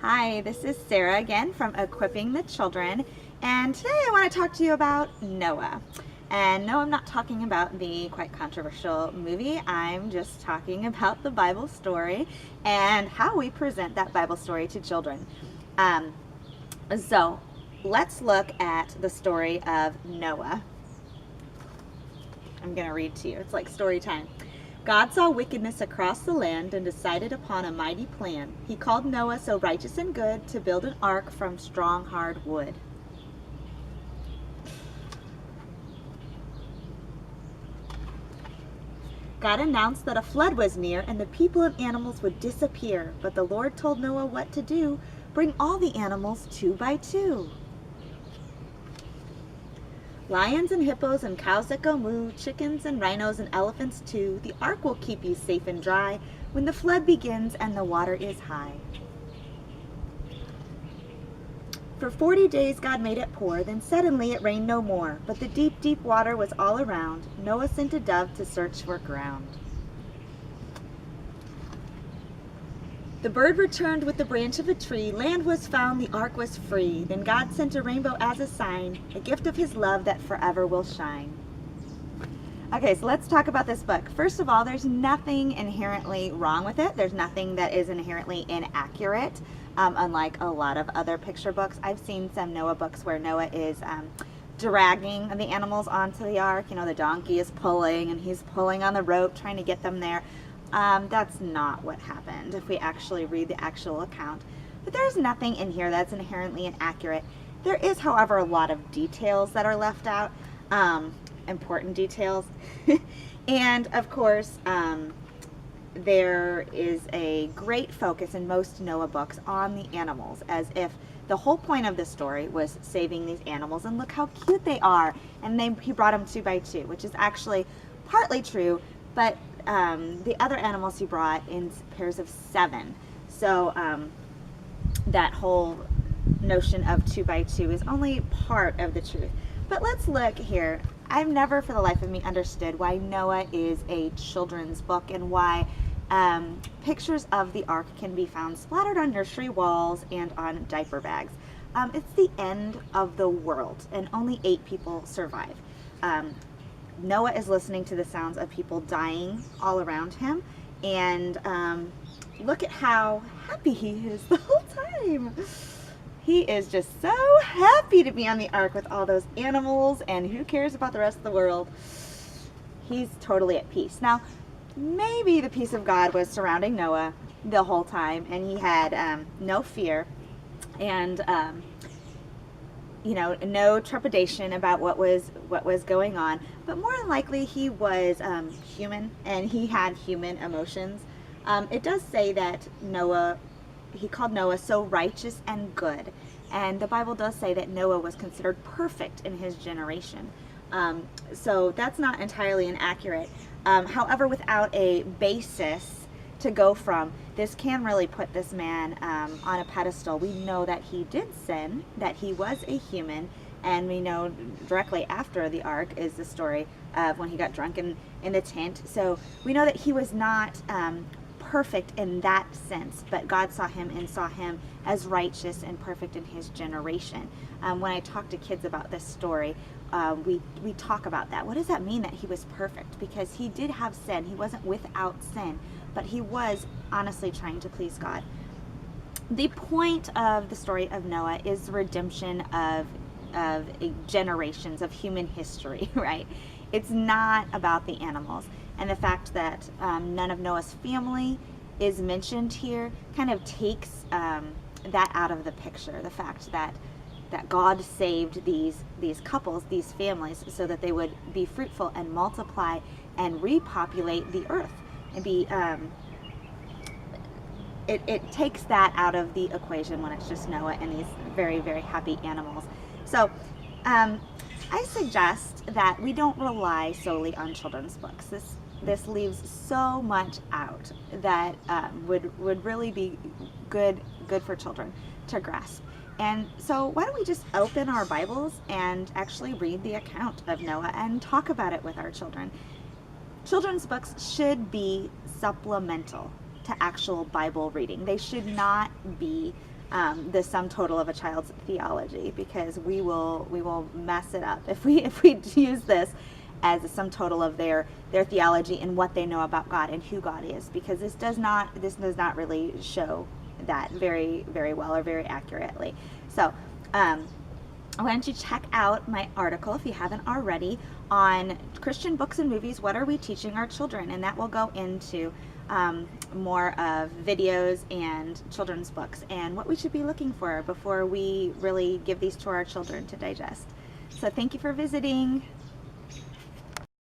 Hi, this is Sarah again from Equipping the Children, and today I want to talk to you about Noah. And no, I'm not talking about the quite controversial movie. I'm just talking about the Bible story and how we present that Bible story to children. Um, so let's look at the story of Noah. I'm going to read to you. It's like story time. God saw wickedness across the land and decided upon a mighty plan. He called Noah, so righteous and good, to build an ark from strong, hard wood. God announced that a flood was near and the people and animals would disappear. But the Lord told Noah what to do. Bring all the animals 2 by 2. Lions and hippos and cows that go moo, chickens and rhinos and elephants too. The ark will keep you safe and dry when the flood begins and the water is high. For 40 days God made it pour, then suddenly it rained no more. But the deep, deep water was all around. Noah sent a dove to search for ground. The bird returned with the branch of a tree. Land was found, the ark was free. Then God sent a rainbow as a sign, a gift of his love that forever will shine. Okay, so let's talk about this book. First of all, there's nothing inherently wrong with it. There's nothing that is inherently inaccurate, unlike a lot of other picture books. I've seen some Noah books where Noah is dragging the animals onto the ark. You know, the donkey is pulling and he's pulling on the rope trying to get them there. That's not what happened if we actually read the actual account. But there's nothing in here that's inherently inaccurate. There is, however, a lot of details that are left out, important details. And of course, there is a great focus in most Noah books on the animals, as if the whole point of the story was saving these animals. And look how cute they are. And he brought them 2 by 2, which is actually partly true, but the other animals he brought in pairs of 7. So that whole notion of 2 by 2 is only part of the truth. But let's look here. I've never for the life of me understood why Noah is a children's book and why pictures of the ark can be found splattered on nursery walls and on diaper bags. It's the end of the world and only 8 people survive. Noah is listening to the sounds of people dying all around him, and look at how happy he is the whole time. He is just so happy to be on the ark with all those animals, and who cares about the rest of the world? He's totally at peace. Now, maybe the peace of God was surrounding Noah the whole time, and he had no fear and no trepidation about what was going on, but more than likely he was human and he had human emotions. It does say that he called Noah so righteous and good, and the Bible does say that Noah was considered perfect in his generation. So that's not entirely inaccurate. However, without a basis to go from, this can really put this man on a pedestal. We know that he did sin, that he was a human, and we know directly after the ark is the story of when he got drunk in the tent. So we know that he was not perfect in that sense, but God saw him and saw him as righteous and perfect in his generation. When I talk to kids about this story, we talk about that. What does that mean that he was perfect? Because he did have sin. He wasn't without sin, but he was honestly trying to please God. The point of the story of Noah is the redemption of generations of human history, right? It's not about the animals. And the fact that none of Noah's family is mentioned here kind of takes that out of the picture. The fact that God saved these couples, these families, so that they would be fruitful and multiply and repopulate the earth. And be it takes that out of the equation when it's just Noah and these very, very happy animals. So I suggest that we don't rely solely on children's books. This leaves so much out that would really be good for children to grasp. And so why don't we just open our Bibles and actually read the account of Noah and talk about it with our children. Children's books should be supplemental to actual Bible reading. They should not be the sum total of a child's theology, because we will mess it up if we use this as a sum total of their theology and what they know about God and who God is, because this does not really show that very well or very accurately. So why don't you check out my article, if you haven't already, on Christian books and movies, what are we teaching our children? And that will go into more of videos and children's books and what we should be looking for before we really give these to our children to digest. So thank you for visiting.